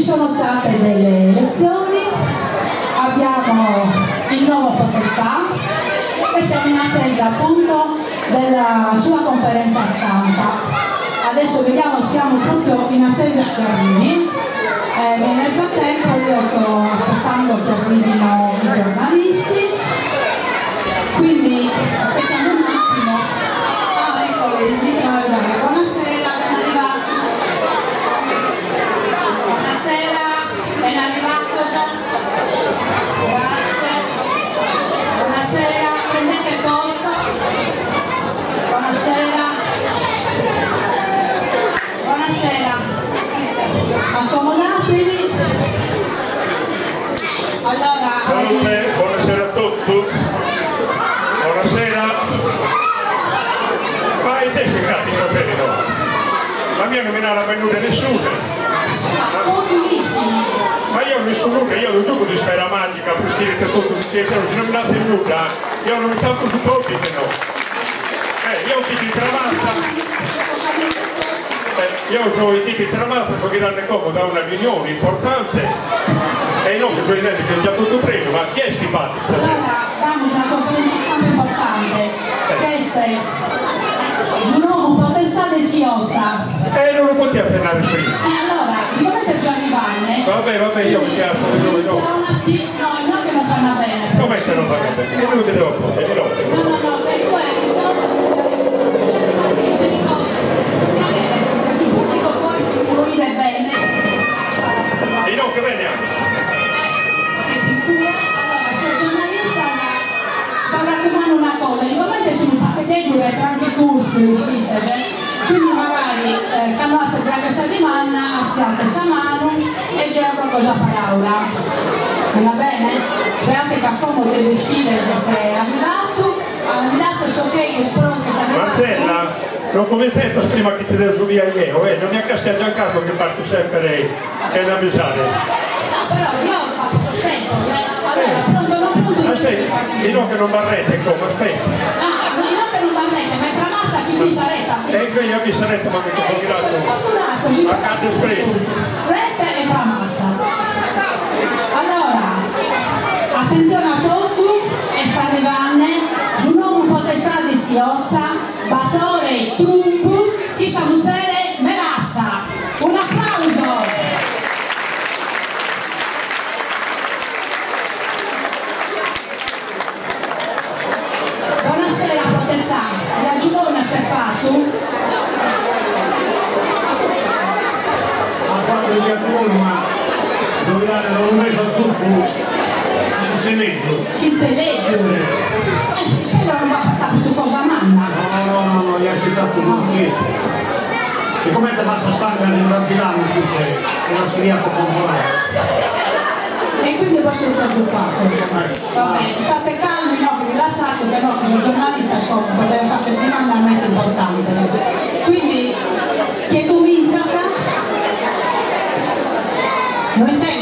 sono state delle elezioni, abbiamo il nuovo potestà e siamo in attesa appunto della sua conferenza stampa. Adesso vediamo, siamo proprio in attesa che arrivi. Nel frattempo io sto aspettando che arrivino i giornalisti, quindi aspettiamo un attimo. Ah, ecco, mi stanno arrivando. Buonasera, ben arrivato. Buonasera, ben arrivato. Grazie. Buonasera, prendete posto. Buonasera. Buonasera. Accomodatevi. Allora, buonasera a tutti. Buonasera. Ma i te sei catti capelli, no? La mia non me ne ha venuta nessuna. Ma io nessuno che io non gioco di sfera magica per scrivere tutto non mi date nulla. Io non mi sto più compiti, no. Io ti di travasta. Io sono i tipi di travasta perché danno comodo da una riunione importante e non che sono i denti che ho già tutto preso, ma chi è schifato stasera? Allora, vamos una conferenza importante. Questa è il nuovo potestà di Schiozza. Non lo potete asternare prima. Allora, sicuramente già arrivare. Vabbè, io mi chiesto dove no. No, i no che non fanno bene. Come se non fanno bene? E lui te devo fare, no, per quello sono bene. E non che bene anche. Allora, se il giornalista va raccomando una cosa, sicuramente sono un pacchetto e tanti corsi iscritti, quindi magari cambiate la settimana, alzate sa mano e c'è qualcosa per l'aula. Va bene? Sperate che accomodo le sfide se sei arrivato, andate so che spero che sta Marcella, non come sento prima che ti devo via io, non mi ha cascato già capo che parto sempre che è da avvisare. No, però io ho fatto sospetto, allora pronto. Di no che non barrete, come, aspetta. No, non che non barrete, ma è tramazza chi mi saretta. Ecco io mi sarete ma mi ho girato a casa espresso. Rete e tramazza. Allora, attenzione a tutti, e sta arrivando sul nuovo potestà di Schiozza, Battore Trump, chi Samuzzere Melassa. Un applauso! Buonasera potestà, vi aggiungone se fatto? A parte di alcuni, ma dovete non messo a tutto. Chi sei legge? Spero non va a portare più cosa a manna. No, gli hai citato tutti. E come ti passa stanca di tranquillare qui se non si riesce a comprare? E quindi poi senza preoccupato. Va bene, state calmi, no, rilassati, però come giornalista potete fare il tema veramente importante. Quindi chi comincia non intende?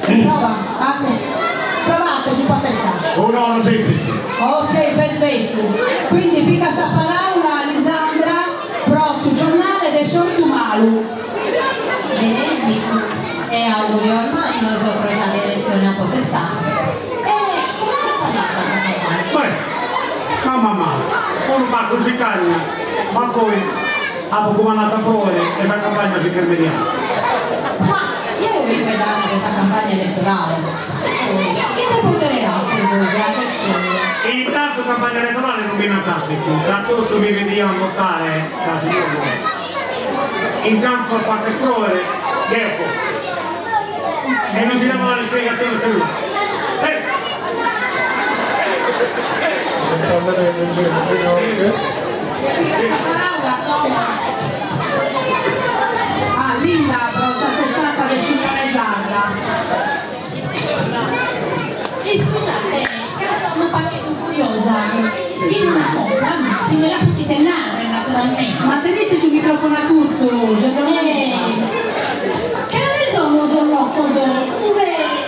Prova, provate, ci può testare. No, sì. Ok, perfetto. Quindi pica sa parola Alessandra, pro sul giornale del solito Malu. Benedetto e auguri ormai la sorpresa di elezione a potestà. E come sta la cosa che Beh, mamma, uno va così cagna, ma poi ha comandato fuori e la campagna si termina. ma io vi vedo anche questa campagna elettorale. Che ne porterà a voi a gestire? Intanto campagna elettorale non viene a tattico, da tutto vi vediamo votare da sicuro. In campo a fare esplodere, ecco. E non ti diamo la spiegazione più. Linda, però è stata adesso Alessandra. E scusate, sono un pacchetto curiosa. Scrivi una cosa, se me la potete narrare naturalmente. Ma tenete sul microfono a Turzo, Che ne sono cose dove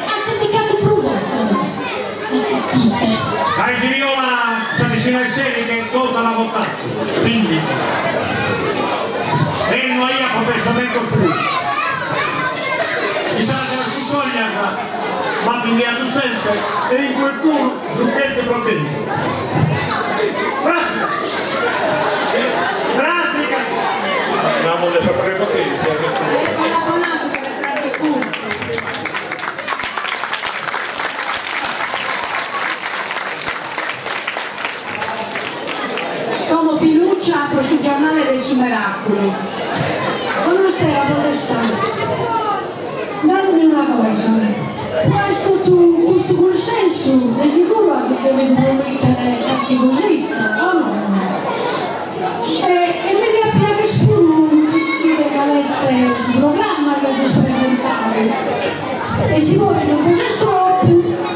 azzeccato prodotto, se capite. Dai signora, sta vicino ai seri che è tolta la votata. costruito. Mi sa che su Cognac, ma pigliato sempre, e in quel tour su gente problemi. Grazie! Grazie! Abbiamo le prepotenze. Como Pinuccia apre sul giornale dei suoi miracoli. Buonasera, Podestà. Dammi una cosa. Questo consenso, di sicuro che deve mettere tanti così, o no? E mi capita che spuro mi scrive che aveste sul programma che ti presentare. E si vuole non così troppo,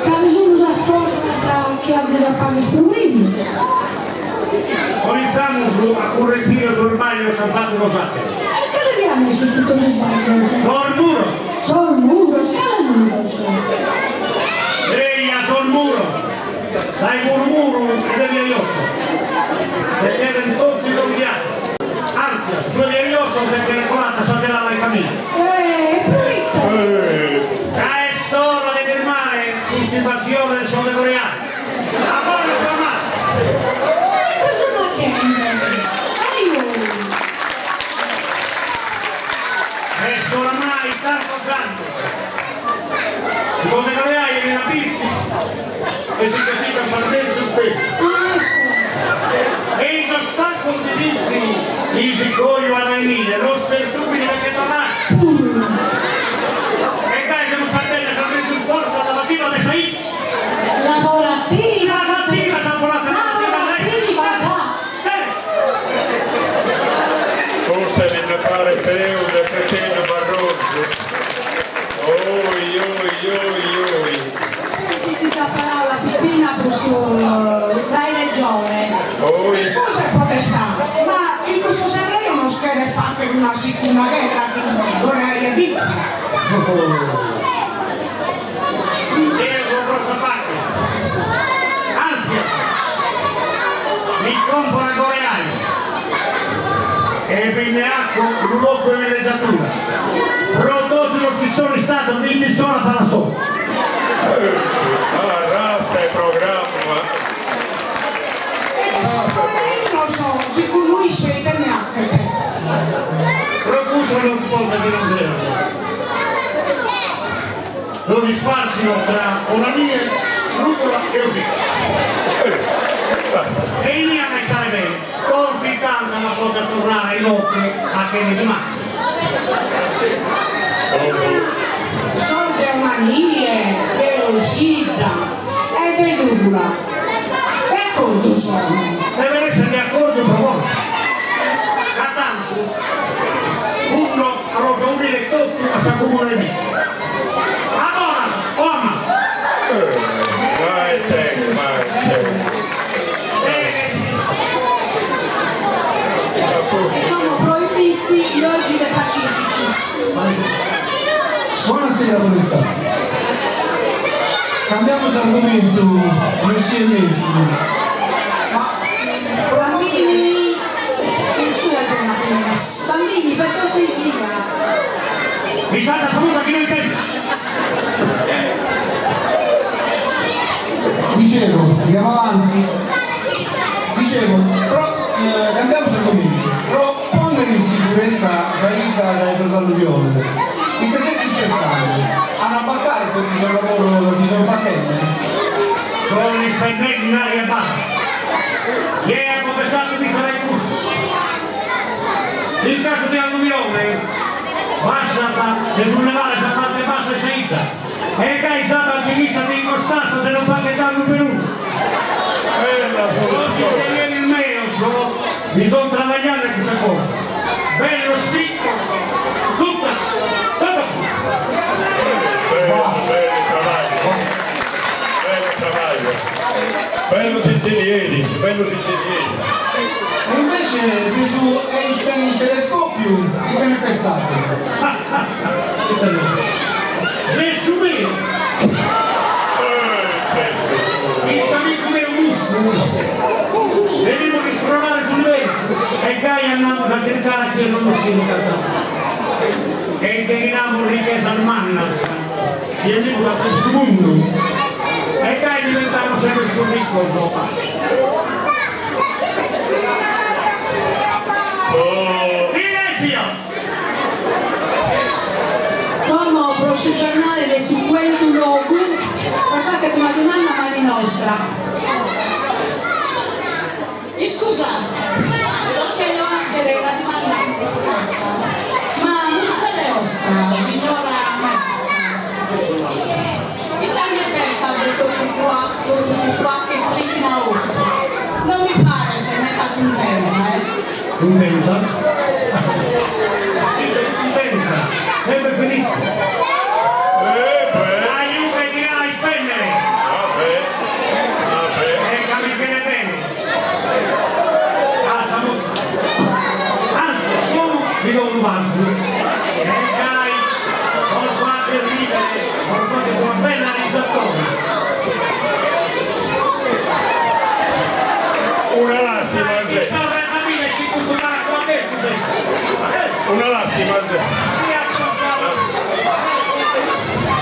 che nessuno si ascolta che ha da fare questo primo. Cominciamo a correggere sul sbaglio saltato cos'altro. E che vediamo se tutto si sbaglia? Sul muro! Sul muro, scala muro. Regna sul muro! Dai murmuro e via Iosso! Perché erano tutti cambiati! Anzi, due via Iosso se che regolata salterà dai cammini! È ora di fermare l'istipazione del sole coreano! A voi lo chiamate! Questo oramai sta contando. I fotografi in abisti e si capisce salvezza sul peso. E non sta condivisi i sicoglio alla Emilia, lo stupidi perché non ha. E dai che non sta bene salvezza sul corso alla mattina alle 6. Lavorativa! Lavorativa, sta volata la mattina alle 6. Forse di preparare Peu del fratello Barroso. Oi, oi, oi, oi. Sentite la parola Peppina dai Regione. Oi. Scusa Podestà, ma in questo Sanremo non si è fatta una settimana guerra che non è vista. Diego grossa parte. Anzi, mi compra coreano. E prende acqua, l'uoco e villeggiatura. Prodotti lo stesso stato, dimmi sola per la sola. La razza e programma. E io non so, sicuro lui siete neanche te. Procuso non cosa che non deve. Lo dispartino tra onania, rucola e osito. E lì a me stare bene, confidando una cosa tornare in occhio a che ne dimani. Sono delle manie, dell'osida e dell'urla. E conto sono. Deve essere di accordo in proposito. Da tanto, uno allora unire tutto a sa comune di allora, uomo! Vai te, vai te. E come proibiti gli ordini pacifici. Buonasera Podestà. Cambiamo di argomento verso i mesi. Ma Bambini, bambini, per cortesia. Mi fate saluto chi non intende! dicevo, andiamo avanti. Dicevo, cambiamo di argomento. Proporre in sicurezza Zaida da questa alluvione. I presenti stessanti hanno abbassato il lavoro di sono facendo. Con gli spendenti in aria bassa. Ieri hanno pensato di fare il corso. In caso di alluvione, basta che sollevare la parte bassa e salita. E che è stata l'attivista di Costanzo se non fa che danno per uno. Oggi che viene il medico, mi sono travagliando questa cosa. Bello spicco, tutta. Bello travaglio. Bello Centinieri, bello Centinieri. E invece su Einstein Telescopium, che ne pensate? Nessuno! Il amico è un muscolo! Venivo a trovare sul verso e Gaia andava a cercare che non lo si ricordava. e integriamo riqueza umana y aiuta a tutto il mondo e che diventano sempre più ricco. Silenzio! Come prosciugare le seguenti luoghi per fare una domanda a mani nostra. Mi scusate, lo segno anche una domanda interessante, ma non se ne ostra, signora Max. Italia pensa che tutto qua, che flicchina ostra. Non mi pare che metta contenta, Contenta? Chi sei contenta? Sempre benissimo. Aiuto e dirà a spendere. E capi bene. Anzi, io vi do un avanzo. E dai, non fate ridere, non fate una bella risatona. Una lastima, una lastima.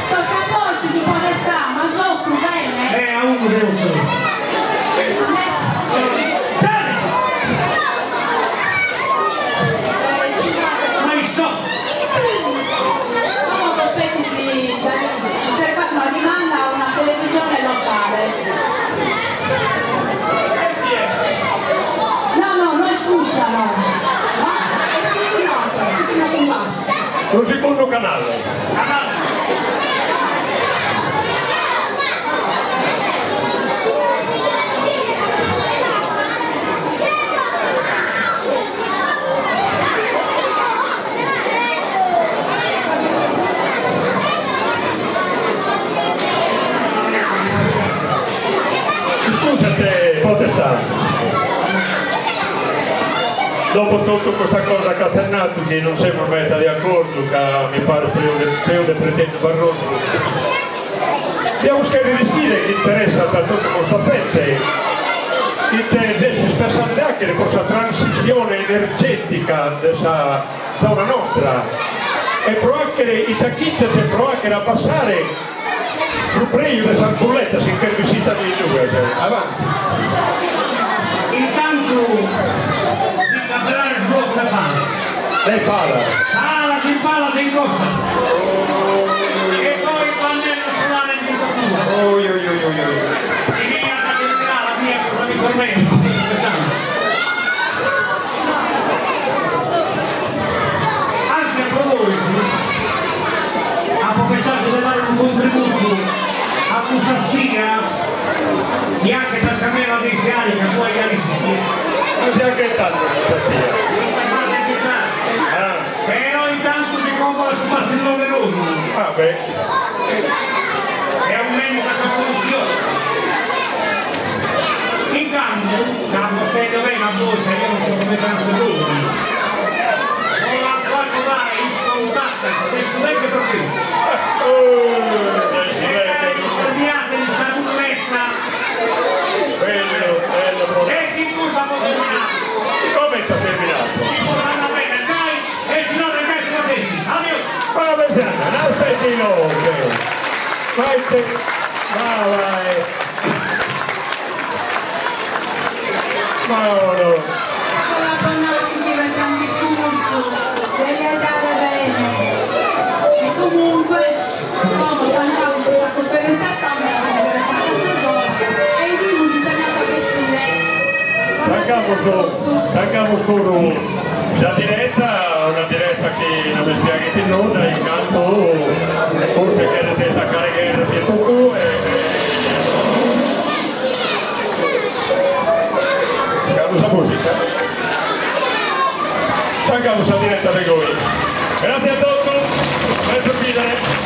Tocca a posto di Podestà, ma soffro bene. A uno devo ma stop! Come aspetti per fare una domanda a una televisione locale? No, non scusano. Un secondo canale. Scusate, Potestà. Dopo tutto questa cosa che ha sennato, che non siamo meta di accordo, che mi pare più di pretendo Barroso, abbiamo scherzi di stile che interessa a tutta questa gente, che spesso anche questa transizione energetica della zona nostra, e però anche i tacchitti si può anche a passare sul preio di San Bulletta, si che visita di due, avanti. Intanto capellare il blocco da pala. Lei parla. Pala, si incosta. E poi il pannello solare di tutta. Si viene alla cattedrale, la mia cosa mi permette. Anzi, a proposito, avevo pensato di dare un contributo a questa sfida e anche se cambiava di carica, poi Non si è anche tanto stasera. però intanto si compra su Barcellona Roma. Ah beh. È un menu che fa produzione. In cambio, la bottiglia bene a voce, io non so come transazioni. Non la guardo mai in scontata, adesso legge proprio. Terminate di Saturetta. Bello. E chi cosa può terminare? Come sta terminato? Chi potranno bene, dai, e si no ragazzi la tesi. Adios. Ma pensate, non aspetti noi. Vai. Ma no. La donna che diventa un discorso, deve andare bene. E comunque, quando andiamo sulla conferenza stampa, e i dibuji italiani Tancamos con la diretta, una diretta che non mi spieghi più nulla, intanto forse che era detta carriera di tutto tancamos la musica. Tancamos la diretta per voi. Grazie a tutti, per sorridere.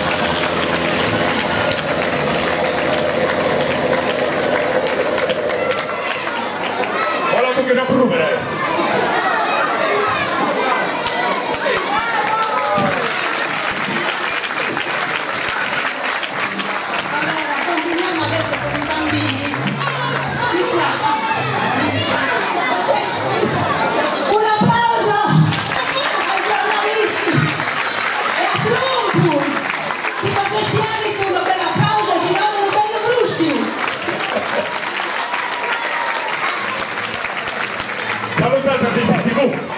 Che da pruvere. tu.